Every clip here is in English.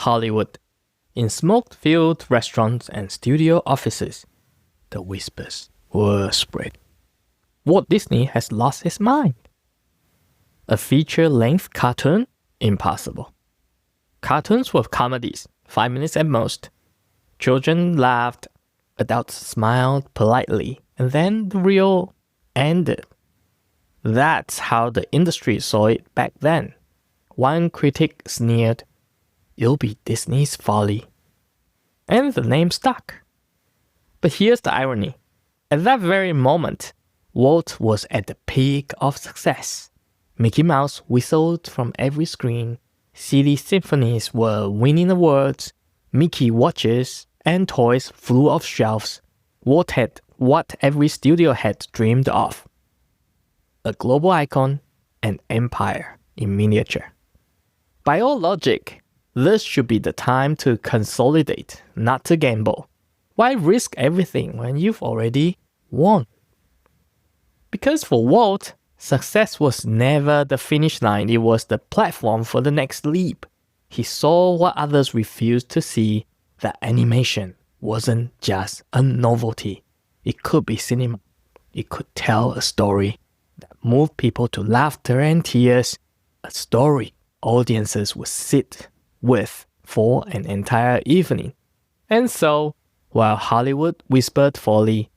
Hollywood. In smoke-filled restaurants and studio offices, the whispers were spread. Walt Disney has lost his mind. A feature-length cartoon? Impossible. Cartoons were comedies, 5 minutes at most. Children laughed, adults smiled politely, and then the reel ended. That's how the industry saw it back then. One critic sneered, "It'll be Disney's Folly." And the name stuck. But here's the irony. At that very moment, Walt was at the peak of success. Mickey Mouse whistled from every screen. Silly Symphonies were winning awards. Mickey watches and toys flew off shelves. Walt had what every studio had dreamed of. A global icon, an empire in miniature. By all logic, this should be the time to consolidate, not to gamble. Why risk everything when you've already won? Because for Walt, success was never the finish line, it was the platform for the next leap. He saw what others refused to see, that animation wasn't just a novelty. It could be cinema. It could tell a story that moved people to laughter and tears, a story audiences would sit with for an entire evening. And so, while Hollywood whispered folly,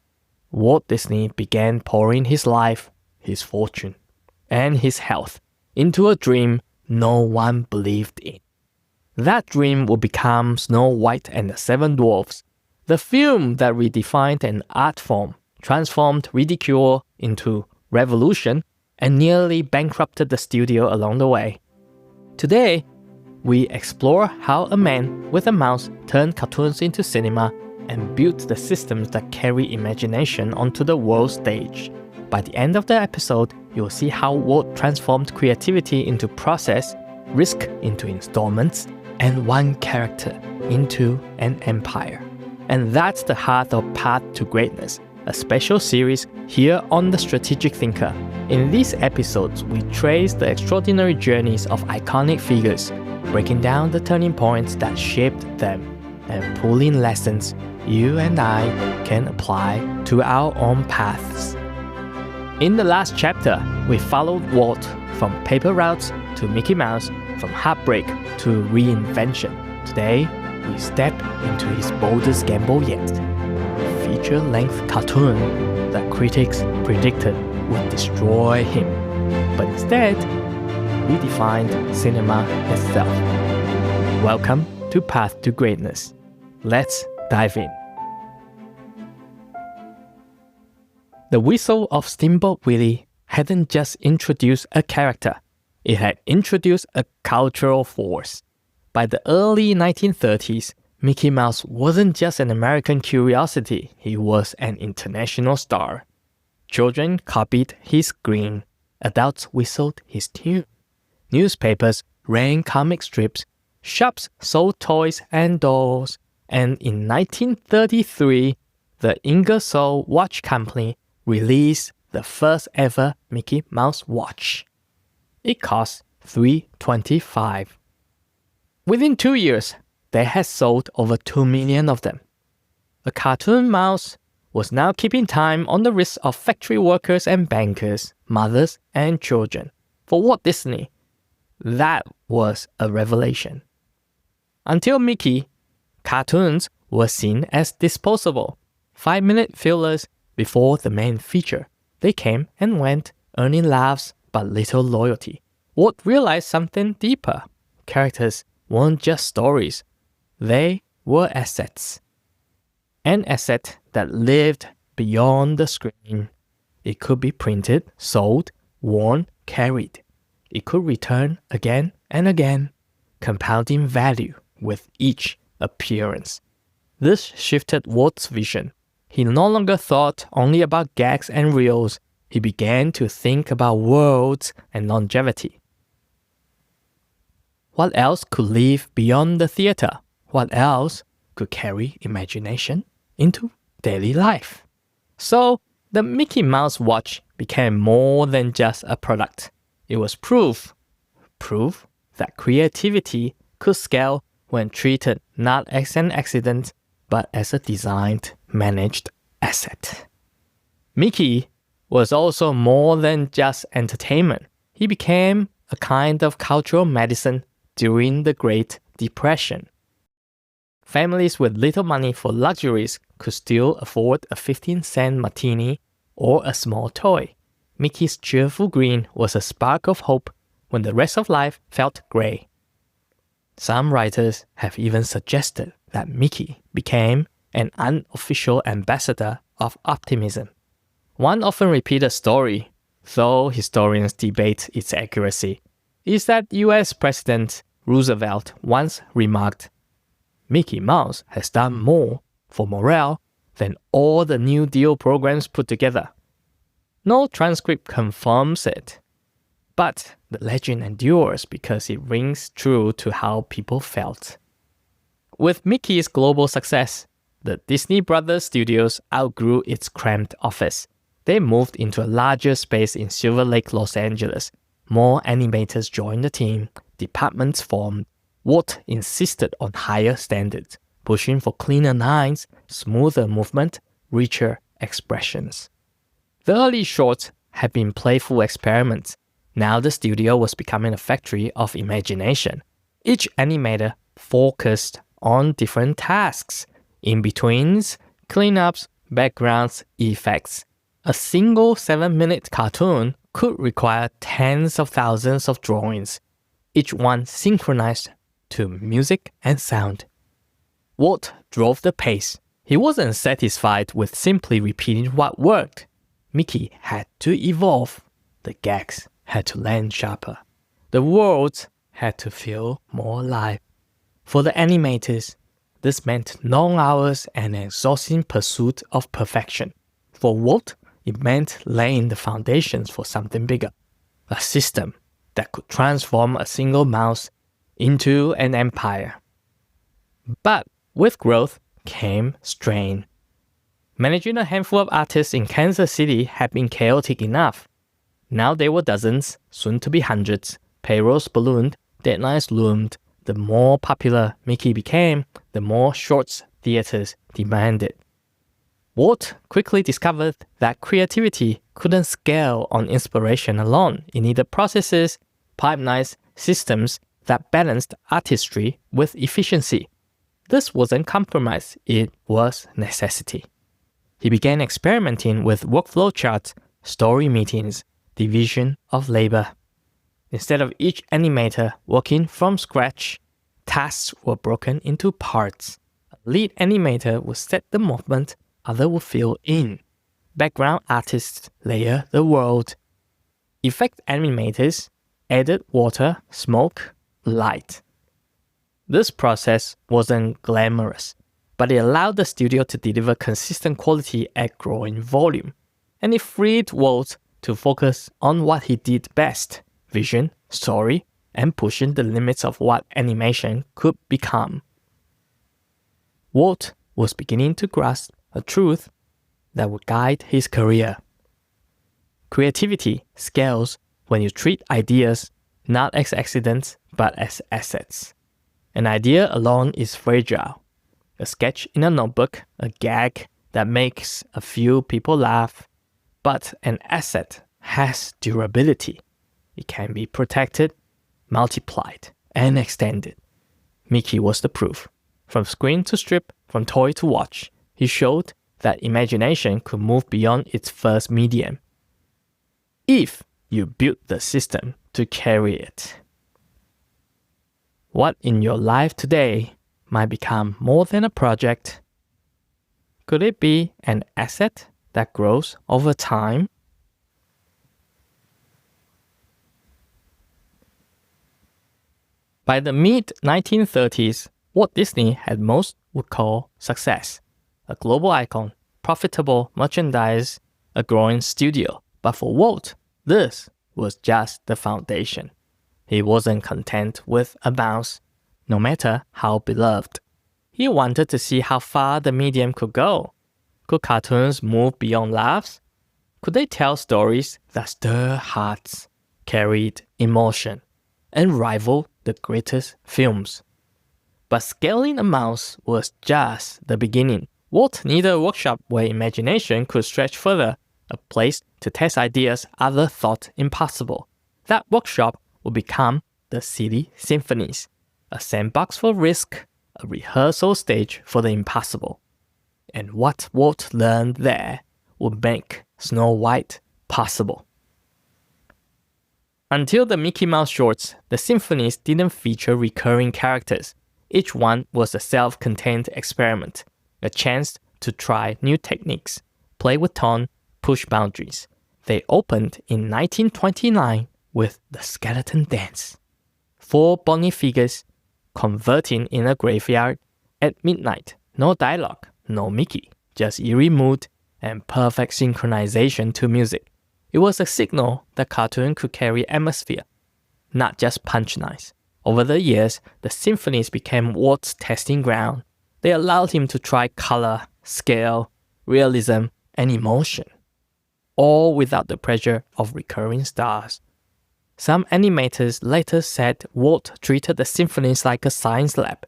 Walt Disney began pouring his life, his fortune, and his health into a dream no one believed in. That dream would become Snow White and the Seven Dwarfs, the film that redefined an art form, transformed ridicule into revolution, and nearly bankrupted the studio along the way. Today, we explore how a man with a mouse turned cartoons into cinema and built the systems that carry imagination onto the world stage. By the end of the episode, you'll see how Walt transformed creativity into process, risk into installments, and one character into an empire. And that's the heart of Path to Greatness, a special series here on The Strategic Thinker. In these episodes, we trace the extraordinary journeys of iconic figures, breaking down the turning points that shaped them, and pulling lessons you and I can apply to our own paths. In the last chapter, we followed Walt from paper routes to Mickey Mouse, from heartbreak to reinvention. Today, we step into his boldest gamble yet, a feature-length cartoon that critics predicted would destroy him, but instead, redefined cinema itself. Welcome to Path to Greatness. Let's dive in. The Whistle of Steamboat Willie hadn't just introduced a character, it had introduced a cultural force. By the early 1930s, Mickey Mouse wasn't just an American curiosity, he was an international star. Children copied his grin, adults whistled his tune. Newspapers ran comic strips, shops sold toys and dolls, and in 1933, the Ingersoll Watch Company released the first ever Mickey Mouse watch. It cost $3.25. Within 2 years, they had sold over 2 million of them. A cartoon mouse was now keeping time on the wrists of factory workers and bankers, mothers and children. For Walt Disney, that was a revelation. Until Mickey, cartoons were seen as disposable, 5-minute fillers before the main feature. They came and went, earning laughs but little loyalty. Walt realized something deeper. Characters weren't just stories, they were assets. An asset that lived beyond the screen. It could be printed, sold, worn, carried. It could return again and again, compounding value with each appearance. This shifted Walt's vision. He no longer thought only about gags and reels. He began to think about worlds and longevity. What else could live beyond the theater? What else could carry imagination into daily life? So, the Mickey Mouse watch became more than just a product. It was proof that creativity could scale when treated not as an accident, but as a designed, managed asset. Mickey was also more than just entertainment. He became a kind of cultural medicine during the Great Depression. Families with little money for luxuries could still afford a 15-cent martini or a small toy. Mickey's cheerful grin was a spark of hope when the rest of life felt gray. Some writers have even suggested that Mickey became an unofficial ambassador of optimism. One often repeated story, though historians debate its accuracy, is that US President Roosevelt once remarked, "Mickey Mouse has done more for morale than all the New Deal programs put together." No transcript confirms it, but the legend endures because it rings true to how people felt. With Mickey's global success, the Disney Brothers Studios outgrew its cramped office. They moved into a larger space in Silver Lake, Los Angeles. More animators joined the team, departments formed. Walt insisted on higher standards, pushing for cleaner lines, smoother movement, richer expressions. The early shorts had been playful experiments. Now the studio was becoming a factory of imagination. Each animator focused on different tasks: in-betweens, cleanups, backgrounds, effects. A single 7-minute cartoon could require tens of thousands of drawings, each one synchronized to music and sound. Walt drove the pace. He wasn't satisfied with simply repeating what worked. Mickey had to evolve. The gags had to land sharper. The worlds had to feel more alive. For the animators, this meant long hours and an exhausting pursuit of perfection. For Walt, it meant laying the foundations for something bigger, a system that could transform a single mouse into an empire. But with growth came strain. Managing a handful of artists in Kansas City had been chaotic enough. Now there were dozens, soon to be hundreds. Payrolls ballooned, deadlines loomed. The more popular Mickey became, the more shorts theaters demanded. Walt quickly discovered that creativity couldn't scale on inspiration alone. It needed processes, pipelines, systems that balanced artistry with efficiency. This wasn't compromise, it was necessity. He began experimenting with workflow charts, story meetings, division of labor. Instead of each animator working from scratch, tasks were broken into parts. A lead animator would set the movement, others would fill in. Background artists layer the world. Effect animators added water, smoke, light. This process wasn't glamorous, but it allowed the studio to deliver consistent quality at growing volume. And it freed Walt to focus on what he did best: vision, story, and pushing the limits of what animation could become. Walt was beginning to grasp a truth that would guide his career. Creativity scales when you treat ideas not as accidents but as assets. An idea alone is fragile. A sketch in a notebook, a gag that makes a few people laugh. But an asset has durability. It can be protected, multiplied, and extended. Mickey was the proof. From screen to strip, from toy to watch, he showed that imagination could move beyond its first medium, if you built the system to carry it. What in your life today might become more than a project? Could it be an asset that grows over time? By the mid-1930s, Walt Disney had most would call success. A global icon, profitable merchandise, a growing studio. But for Walt, this was just the foundation. He wasn't content with a mouse, no matter how beloved. He wanted to see how far the medium could go. Could cartoons move beyond laughs? Could they tell stories that stir hearts, carried emotion, and rival the greatest films? But scaling a mouse was just the beginning. Walt needed a workshop where imagination could stretch further, a place to test ideas others thought impossible. That workshop would become the Silly Symphonies, a sandbox for risk, a rehearsal stage for the impossible. And what Walt learned there would make Snow White possible. Until the Mickey Mouse shorts, the symphonies didn't feature recurring characters. Each one was a self-contained experiment, a chance to try new techniques, play with tone, push boundaries. They opened in 1929 with The Skeleton Dance. 4 bony figures converting in a graveyard at midnight. No dialogue, no Mickey, just eerie mood and perfect synchronization to music. It was a signal that cartoon could carry atmosphere, not just punchlines. Over the years, the symphonies became Walt's testing ground. They allowed him to try color, scale, realism, and emotion, all without the pressure of recurring stars. Some animators later said Walt treated the symphonies like a science lab.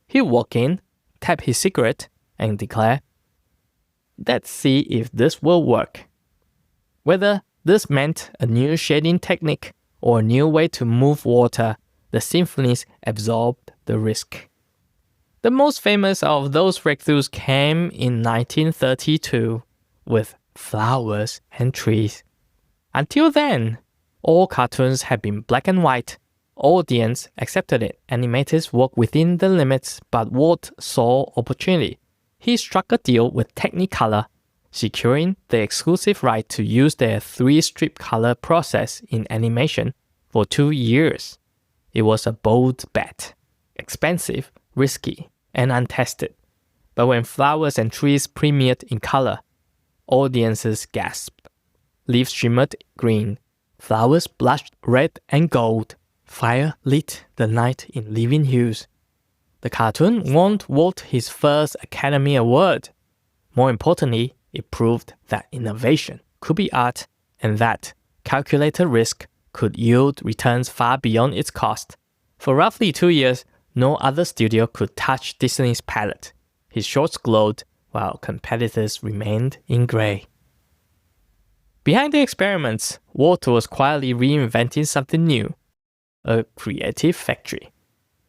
He'd walk in, tap his cigarette, and declare, "Let's see if this will work." Whether this meant a new shading technique or a new way to move water, the symphonies absorbed the risk. The most famous of those breakthroughs came in 1932 with Flowers and Trees. Until then, all cartoons had been black and white. Audience accepted it. Animators worked within the limits, but Walt saw opportunity. He struck a deal with Technicolor, securing the exclusive right to use their 3-strip color process in animation for 2 years. It was a bold bet, expensive, risky, and untested. But when Flowers and Trees premiered in color, audiences gasped. Leaves shimmered green, flowers blushed red and gold, fire lit the night in living hues. The cartoon won Walt his first Academy Award. More importantly, it proved that innovation could be art and that calculated risk could yield returns far beyond its cost. For roughly 2 years, no other studio could touch Disney's palette. His shorts glowed while competitors remained in gray. Behind the experiments, Walt was quietly reinventing something new, a creative factory.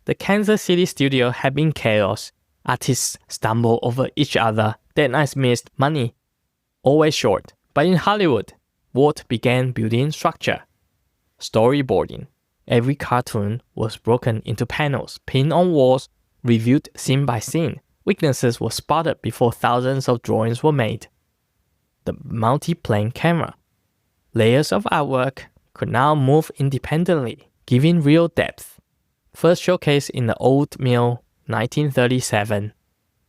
The Kansas City studio had been chaos. Artists stumbled over each other, deadlines missed, money always short. But in Hollywood, Walt began building structure. Storyboarding. Every cartoon was broken into panels, pinned on walls, reviewed scene by scene. Weaknesses were spotted before thousands of drawings were made. The multi-plane camera. Layers of artwork could now move independently, giving real depth. First showcased in the Old Mill, 1937,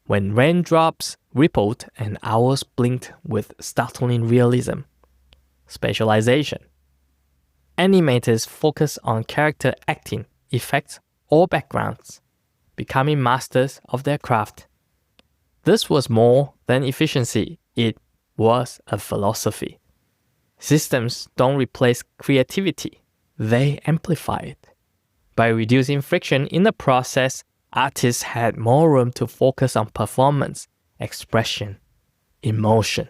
when raindrops rippled and owls blinked with startling realism. Specialization. Animators focus on character acting, effects, or backgrounds, becoming masters of their craft. This was more than efficiency, it was a philosophy. Systems don't replace creativity, they amplify it. By reducing friction in the process, artists had more room to focus on performance, expression, emotion.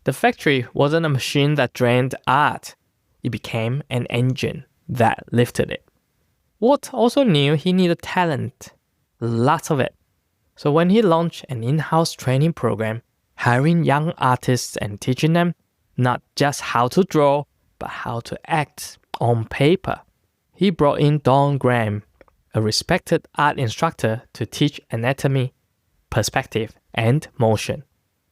The factory wasn't a machine that drained art. It became an engine that lifted it. Walt also knew he needed talent, lots of it. So when he launched an in-house training program, hiring young artists and teaching them not just how to draw, but how to act on paper, he brought in Don Graham, a respected art instructor, to teach anatomy, perspective, and motion.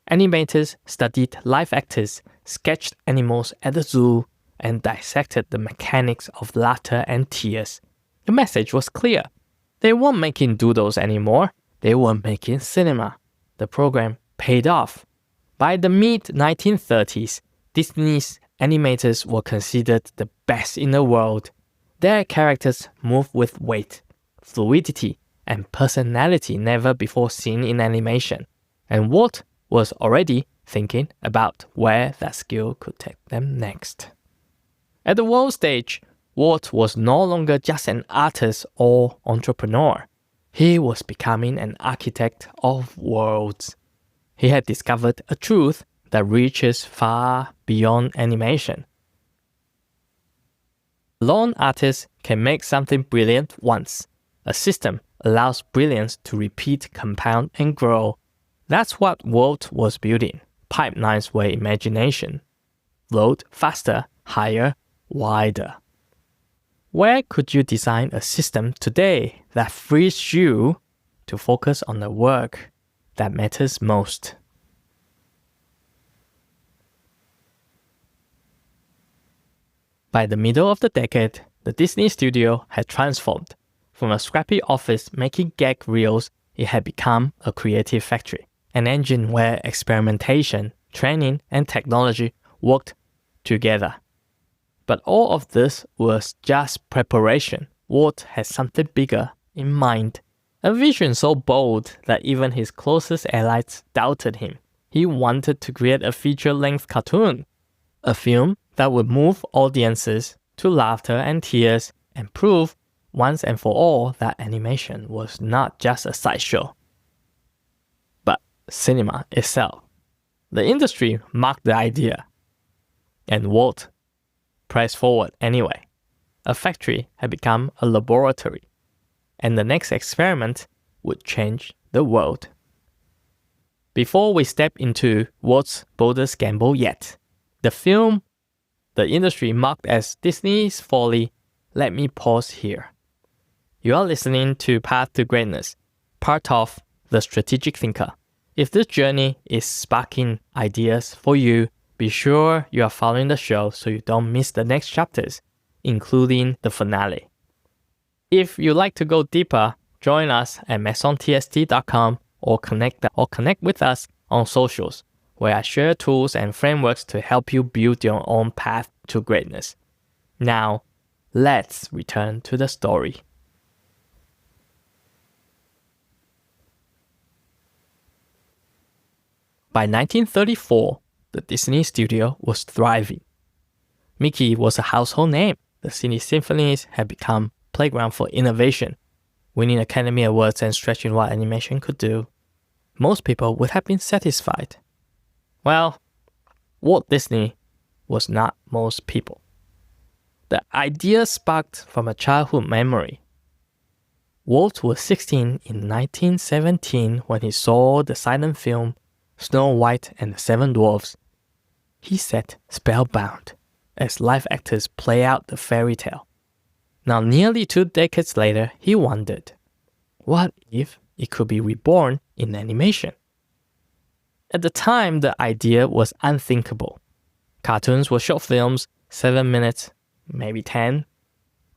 Animators studied live actors, sketched animals at the zoo, and dissected the mechanics of laughter and tears. The message was clear. They weren't making doodles anymore. They were making cinema. The program paid off. By the mid-1930s, Disney's animators were considered the best in the world. Their characters moved with weight, fluidity, and personality never before seen in animation. And Walt was already thinking about where that skill could take them next. At the world stage, Walt was no longer just an artist or entrepreneur. He was becoming an architect of worlds. He had discovered a truth that reaches far beyond animation. Lone artists can make something brilliant once. A system allows brilliance to repeat, compound, and grow. That's what Walt was building. Pipelines where imagination flowed faster, higher, wider. Where could you design a system today that frees you to focus on the work that matters most? By the middle of the decade, the Disney studio had transformed. From a scrappy office making gag reels, it had become a creative factory, an engine where experimentation, training, and technology worked together. But all of this was just preparation. Walt had something bigger in mind. A vision so bold that even his closest allies doubted him. He wanted to create a feature-length cartoon, a film that would move audiences to laughter and tears and prove once and for all that animation was not just a sideshow, but cinema itself. The industry mocked the idea, and Walt pressed forward anyway. A factory had become a laboratory, and the next experiment would change the world. Before we step into Walt's boldest gamble yet, the film the industry mocked as Disney's Folly, let me pause here. You are listening to Path to Greatness, part of The Strategic Thinker. If this journey is sparking ideas for you, be sure you are following the show so you don't miss the next chapters, including the finale. If you'd like to go deeper, join us at masontst.com or connect with us on socials, where I share tools and frameworks to help you build your own path to greatness. Now, let's return to the story. By 1934, the Disney studio was thriving. Mickey was a household name. The Silly Symphonies had become a playground for innovation, winning Academy Awards and stretching what animation could do. Most people would have been satisfied. Well, Walt Disney was not most people. The idea sparked from a childhood memory. Walt was 16 in 1917 when he saw the silent film Snow White and the Seven Dwarfs. He sat spellbound as live actors play out the fairy tale. Now, nearly 2 decades later, he wondered, what if it could be reborn in animation? At the time, the idea was unthinkable. Cartoons were short films, 7 minutes, maybe 10.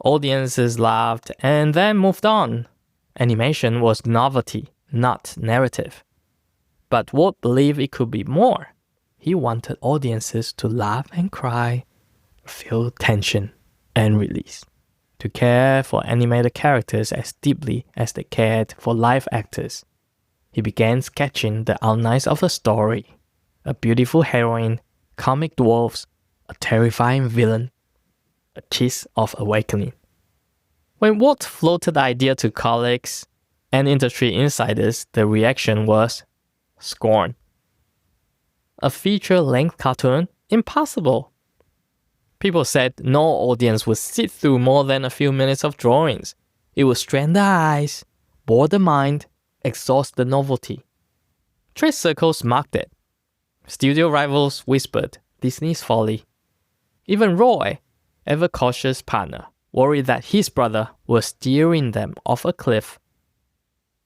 Audiences laughed and then moved on. Animation was novelty, not narrative. But Walt believed it could be more. He wanted audiences to laugh and cry, feel tension and release, to care for animated characters as deeply as they cared for live actors. He began sketching the outlines of a story, a beautiful heroine, comic dwarfs, a terrifying villain, a kiss of awakening. When Walt floated the idea to colleagues and industry insiders, the reaction was scorn. A feature-length cartoon? Impossible. People said no audience would sit through more than a few minutes of drawings. It would strain the eyes, bore the mind, exhaust the novelty. Trade circles mocked it. Studio rivals whispered Disney's folly. Even Roy, ever cautious partner, worried that his brother was steering them off a cliff.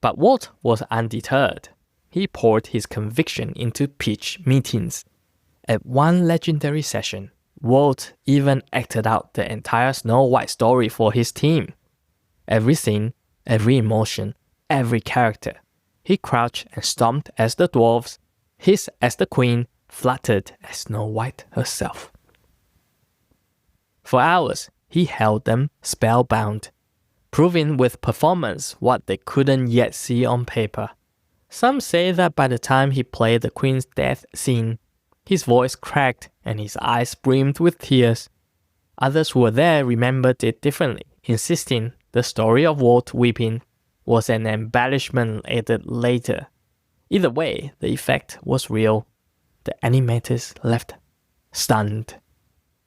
But Walt was undeterred. He poured his conviction into pitch meetings. At one legendary session, Walt even acted out the entire Snow White story for his team. Every scene, every emotion, every character. He crouched and stomped as the dwarfs, hissed as the queen, fluttered as Snow White herself. For hours, he held them spellbound, proving with performance what they couldn't yet see on paper. Some say that by the time he played the queen's death scene, his voice cracked and his eyes brimmed with tears. Others who were there remembered it differently, insisting the story of Walt weeping was an embellishment added later. Either way, the effect was real. The animators left stunned,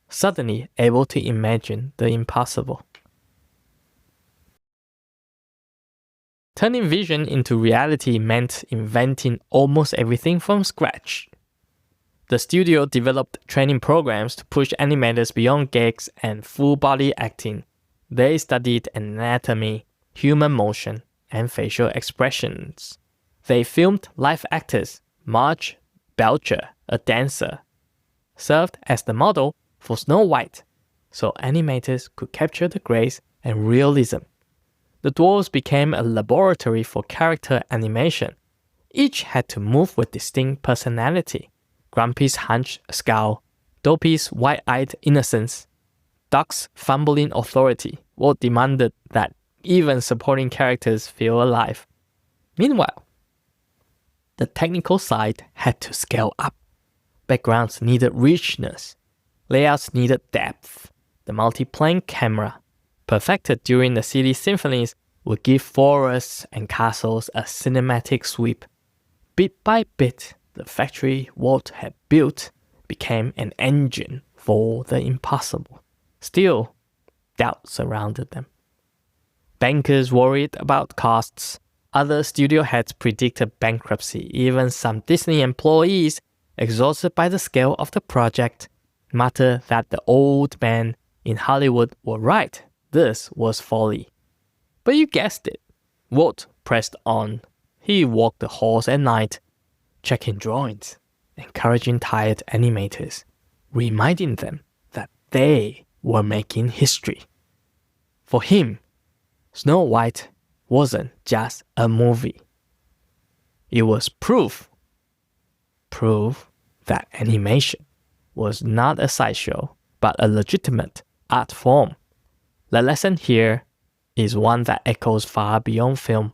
suddenly able to imagine the impossible. Turning vision into reality meant inventing almost everything from scratch. The studio developed training programs to push animators beyond gags and full-body acting. They studied anatomy, human motion, and facial expressions. They filmed live actors. Marge Belcher, a dancer, served as the model for Snow White, so animators could capture the grace and realism. The dwarves became a laboratory for character animation. Each had to move with distinct personality. Grumpy's hunched scowl, Dopey's wide-eyed innocence, Duck's fumbling authority. Walt demanded that even supporting characters feel alive. Meanwhile, the technical side had to scale up. Backgrounds needed richness. Layouts needed depth. The multi-plane camera, perfected during the Silly Symphonies, would give forests and castles a cinematic sweep. Bit by bit, the factory Walt had built became an engine for the impossible. Still, doubt surrounded them. Bankers worried about costs. Other studio heads predicted bankruptcy. Even some Disney employees, exhausted by the scale of the project, muttered that the old men in Hollywood were right. This was folly. But you guessed it. Walt pressed on. He walked the halls at night, checking drawings, encouraging tired animators, reminding them that they were making history. For him, Snow White wasn't just a movie. It was proof that animation was not a sideshow, but a legitimate art form. The lesson here is one that echoes far beyond film.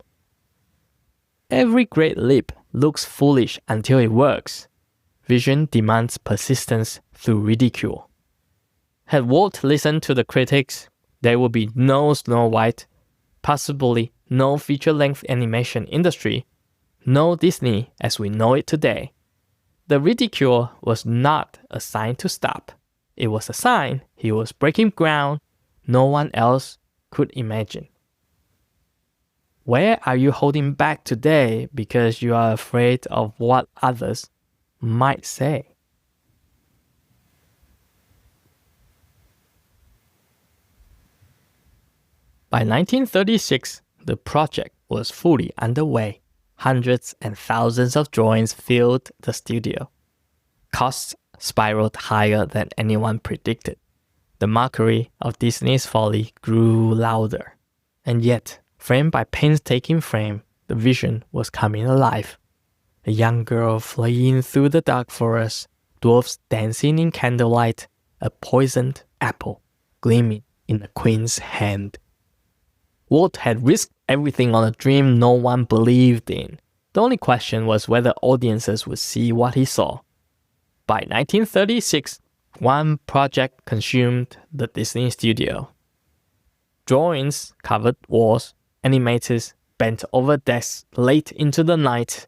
Every great leap looks foolish until it works. Vision demands persistence through ridicule. Had Walt listened to the critics, there would be no Snow White, possibly no feature-length animation industry, no Disney as we know it today. The ridicule was not a sign to stop. It was a sign he was breaking ground no one else could imagine. Where are you holding back today because you are afraid of what others might say? By 1936, the project was fully underway. Hundreds and thousands of drawings filled the studio. Costs spiraled higher than anyone predicted. The mockery of Disney's folly grew louder. And yet, frame by painstaking frame, the vision was coming alive. A young girl fleeing through the dark forest, dwarfs dancing in candlelight, a poisoned apple gleaming in the queen's hand. Walt had risked everything on a dream no one believed in. The only question was whether audiences would see what he saw. By 1936, one project consumed the Disney studio. Drawings covered walls, animators bent over desks late into the night,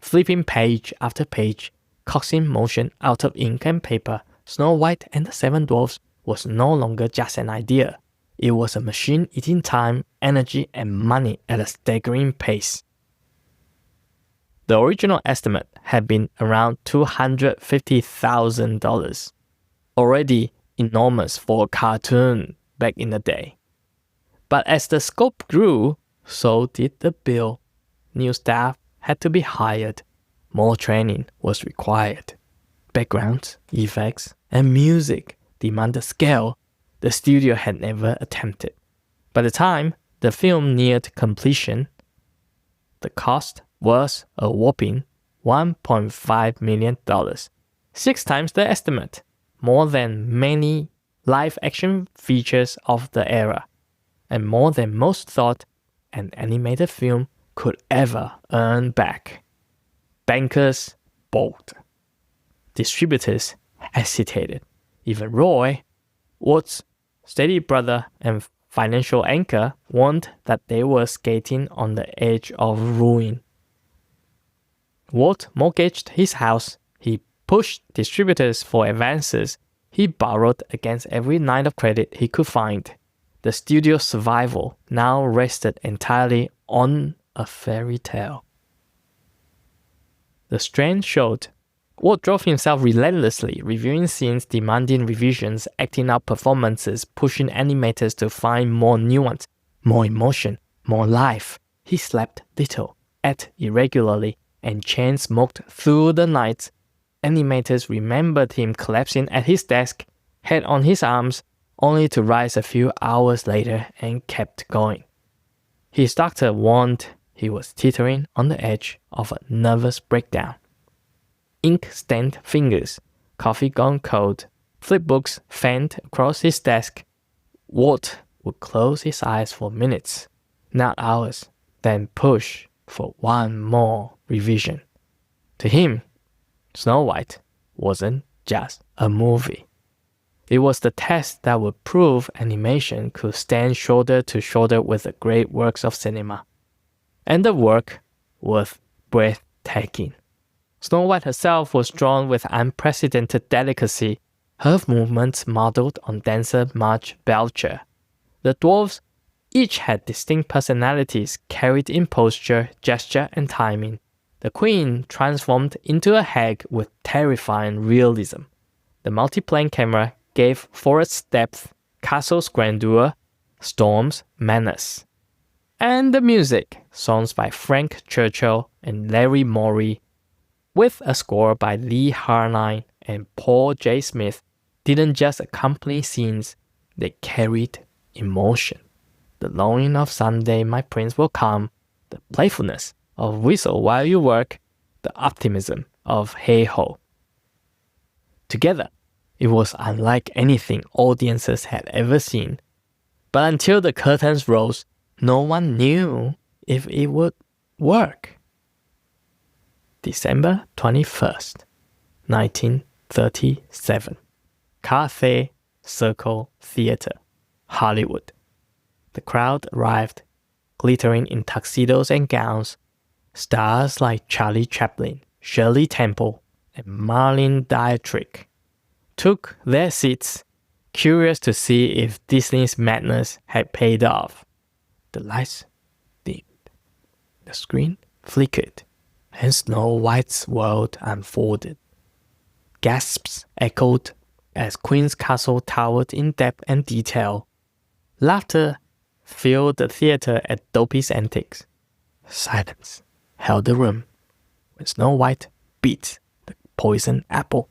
flipping page after page, coaxing motion out of ink and paper. Snow White and the Seven Dwarfs was no longer just an idea. It was a machine eating time, energy, and money at a staggering pace. The original estimate had been around $250,000, already enormous for a cartoon back in the day. But as the scope grew, so did the bill. New staff had to be hired. More training was required. Backgrounds, effects, and music demanded scale the studio had never attempted. By the time the film neared completion, the cost was a whopping $1.5 million, 6 times the estimate, more than many live-action features of the era, and more than most thought an animated film could ever earn back. Bankers balked. Distributors hesitated. Even Roy, Walt's steady brother and financial anchor warned that they were skating on the edge of ruin. Walt mortgaged his house, he pushed distributors for advances, he borrowed against every line of credit he could find. The studio's survival now rested entirely on a fairy tale. The Strand showed Walt drove himself relentlessly, reviewing scenes, demanding revisions, acting out performances, pushing animators to find more nuance, more emotion, more life. He slept little, ate irregularly, and chain smoked through the night. Animators remembered him collapsing at his desk, head on his arms, only to rise a few hours later and kept going. His doctor warned he was teetering on the edge of a nervous breakdown. Ink-stained fingers, coffee gone cold, flipbooks fanned across his desk. Walt would close his eyes for minutes, not hours, then push for one more revision. To him, Snow White wasn't just a movie. It was the test that would prove animation could stand shoulder to shoulder with the great works of cinema. And the work was breathtaking. Snow White herself was drawn with unprecedented delicacy, her movements modeled on dancer Marge Belcher. The dwarfs each had distinct personalities carried in posture, gesture, and timing. The queen transformed into a hag with terrifying realism. The multiplane camera gave forest's depth, castle's grandeur, storm's menace. And the music, songs by Frank Churchill and Larry Morey, with a score by Lee Harline and Paul J. Smith, didn't just accompany scenes, they carried emotion. The longing of someday my prince will come, the playfulness of whistle while you work, the optimism of hey ho. Together, it was unlike anything audiences had ever seen. But until the curtains rose, no one knew if it would work. December 21st, 1937. Cathay Circle Theatre, Hollywood. The crowd arrived, glittering in tuxedos and gowns. Stars like Charlie Chaplin, Shirley Temple, and Marlene Dietrich took their seats, curious to see if Disney's madness had paid off. The lights dimmed. The screen flickered, and Snow White's world unfolded. Gasps echoed as Queen's Castle towered in depth and detail. Laughter filled the theater at Dopey's antics. Silence held the room when Snow White beat the poisoned apple.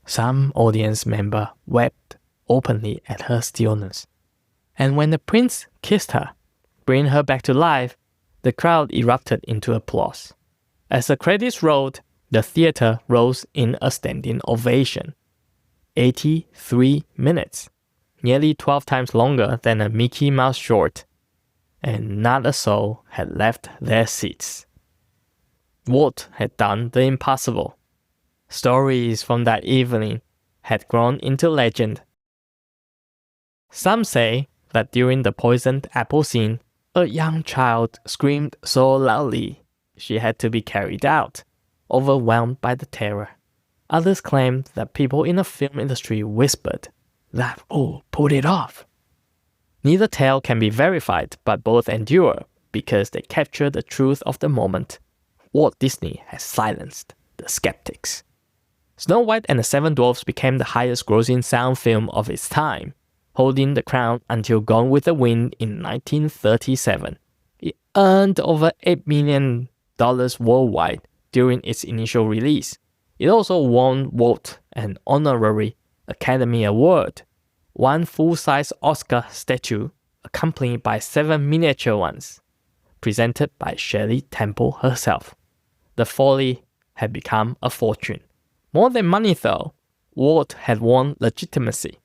Some audience member wept openly at her stillness. And when the prince kissed her, bringing her back to life, the crowd erupted into applause. As the credits rolled, the theater rose in a standing ovation. 83 minutes, nearly 12 times longer than a Mickey Mouse short, and not a soul had left their seats. Walt had done the impossible. Stories from that evening had grown into legend. Some say that during the poisoned apple scene, a young child screamed so loudly she had to be carried out, overwhelmed by the terror. Others claim that people in the film industry whispered that, "Oh, put it off." Neither tale can be verified, but both endure because they capture the truth of the moment. Walt Disney has silenced the skeptics. Snow White and the Seven Dwarfs became the highest-grossing sound film of its time, holding the crown until Gone with the Wind in 1937. It earned over $8 million worldwide during its initial release. It also won Walt an honorary Academy Award, one full-size Oscar statue accompanied by 7 miniature ones, presented by Shirley Temple herself. The Folly had become a fortune. More than money though, Walt had won legitimacy.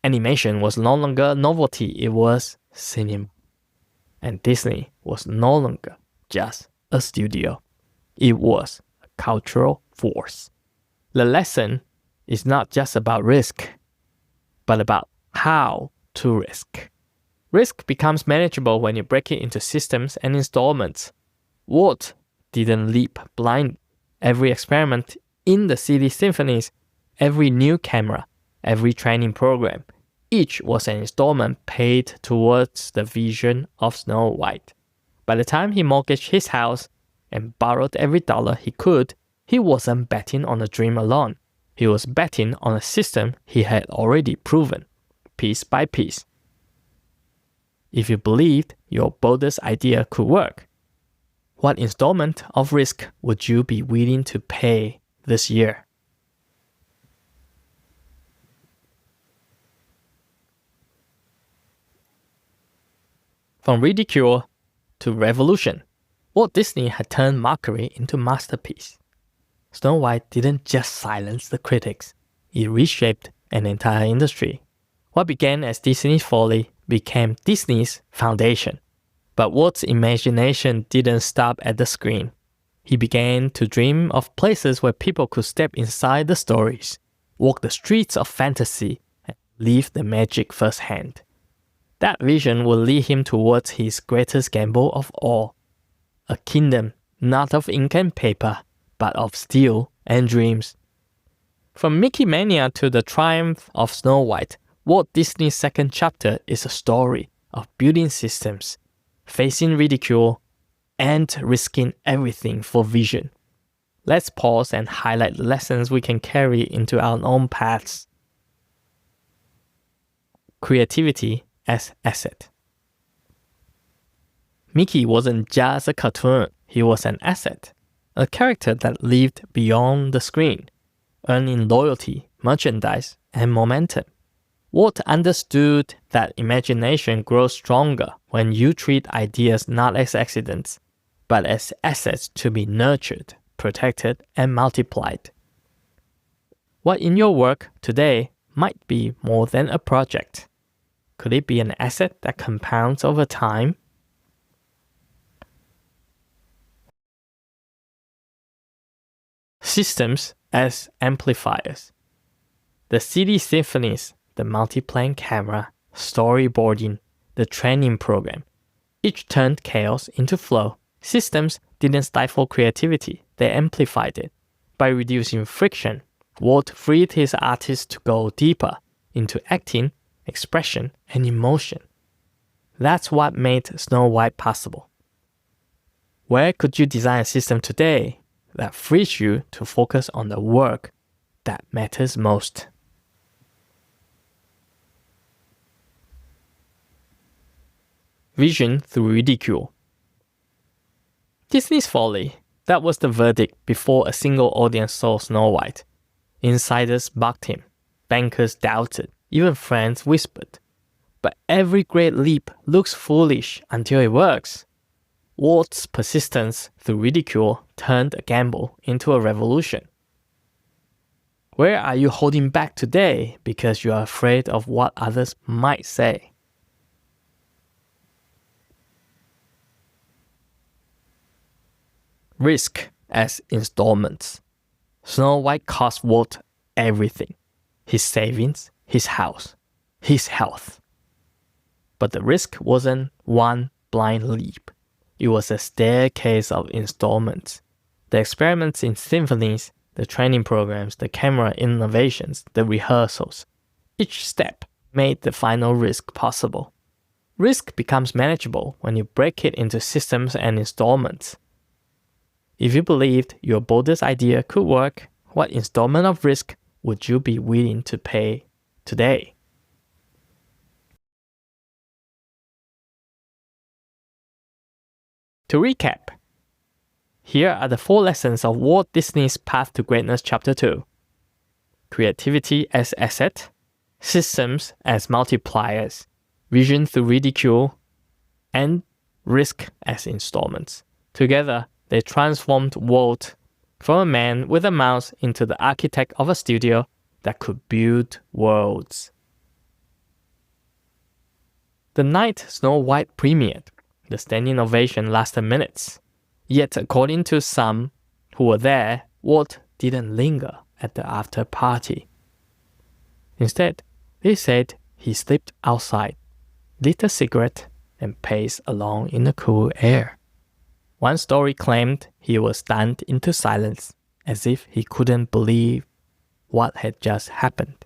Animation was no longer a novelty, it was cinema. And Disney was no longer just a studio. It was a cultural force. The lesson is not just about risk, but about how to risk. Risk becomes manageable when you break it into systems and installments. Walt didn't leap blind. Every experiment in the Silly Symphonies, every new camera, every training program, each was an installment paid towards the vision of Snow White. By the time he mortgaged his house and borrowed every dollar he could, he wasn't betting on a dream alone. He was betting on a system he had already proven, piece by piece. If you believed your boldest idea could work, what installment of risk would you be willing to pay this year? From ridicule to revolution, Walt Disney had turned mockery into masterpiece. Snow White didn't just silence the critics, it reshaped an entire industry. What began as Disney's Folly became Disney's foundation. But Walt's imagination didn't stop at the screen. He began to dream of places where people could step inside the stories, walk the streets of fantasy, and live the magic firsthand. That vision will lead him towards his greatest gamble of all, a kingdom not of ink and paper, but of steel and dreams. From Mickey Mania to the triumph of Snow White, Walt Disney's second chapter is a story of building systems, facing ridicule, and risking everything for vision. Let's pause and highlight the lessons we can carry into our own paths. Creativity as asset. Mickey wasn't just a cartoon, he was an asset, a character that lived beyond the screen, earning loyalty, merchandise, and momentum. Walt understood that imagination grows stronger when you treat ideas not as accidents, but as assets to be nurtured, protected, and multiplied. What in your work today might be more than a project? Could it be an asset that compounds over time? Systems as amplifiers. The Silly Symphonies, the multi-plane camera, storyboarding, the training program, each turned chaos into flow. Systems didn't stifle creativity, they amplified it. By reducing friction, Walt freed his artists to go deeper into acting, expression, and emotion. That's what made Snow White possible. Where could you design a system today that frees you to focus on the work that matters most? Vision through ridicule. Disney's Folly, that was the verdict before a single audience saw Snow White. Insiders mocked him, bankers doubted, even friends whispered. But every great leap looks foolish until it works. Walt's persistence through ridicule turned a gamble into a revolution. Where are you holding back today because you are afraid of what others might say? Risk as installments. Snow White cost Walt everything. His savings, his house, his health. But the risk wasn't one blind leap. It was a staircase of installments. The experiments in symphonies, the training programs, the camera innovations, the rehearsals. Each step made the final risk possible. Risk becomes manageable when you break it into systems and installments. If you believed your boldest idea could work, what installment of risk would you be willing to pay today? To recap, here are the 4 lessons of Walt Disney's Path to Greatness Chapter 2. Creativity as asset, systems as multipliers, vision through ridicule, and risk as installments. Together, they transformed Walt from a man with a mouse into the architect of a studio that could build worlds. The night Snow White premiered, the standing ovation lasted minutes. Yet according to some who were there, Walt didn't linger at the after party. Instead, they said he slipped outside, lit a cigarette, and paced along in the cool air. One story claimed he was stunned into silence, as if he couldn't believe what had just happened.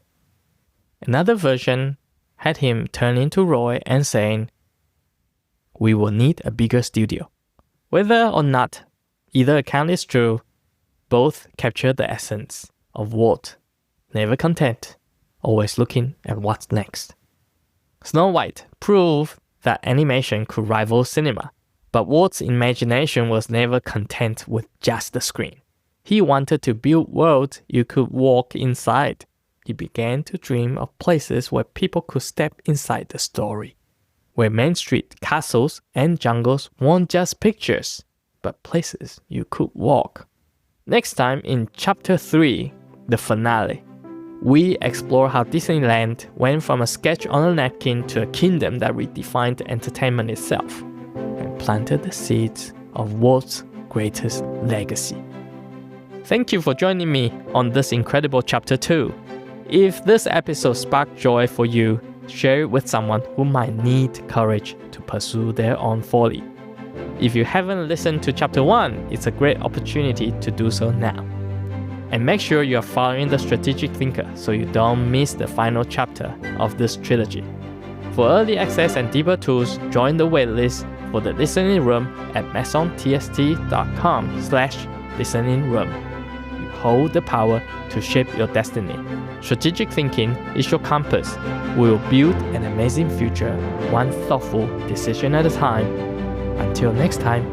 Another version had him turn into Roy and saying, "We will need a bigger studio." Whether or not either account is true, both capture the essence of Walt, never content, always looking at what's next. Snow White proved that animation could rival cinema, but Walt's imagination was never content with just the screen. He wanted to build worlds you could walk inside. He began to dream of places where people could step inside the story, where Main Street castles and jungles weren't just pictures, but places you could walk. Next time in Chapter 3, the finale, we explore how Disneyland went from a sketch on a napkin to a kingdom that redefined entertainment itself and planted the seeds of Walt's greatest legacy. Thank you for joining me on this incredible Chapter 2. If this episode sparked joy for you, share it with someone who might need courage to pursue their own folly. If you haven't listened to Chapter 1, it's a great opportunity to do so now. And make sure you are following the Strategic Thinker so you don't miss the final chapter of this trilogy. For early access and deeper tools, join the waitlist for the Listening Room at masontst.com/listening room. You hold the power to shape your destiny. Strategic thinking is your compass. We will build an amazing future, one thoughtful decision at a time. Until next time,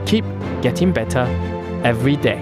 keep getting better every day.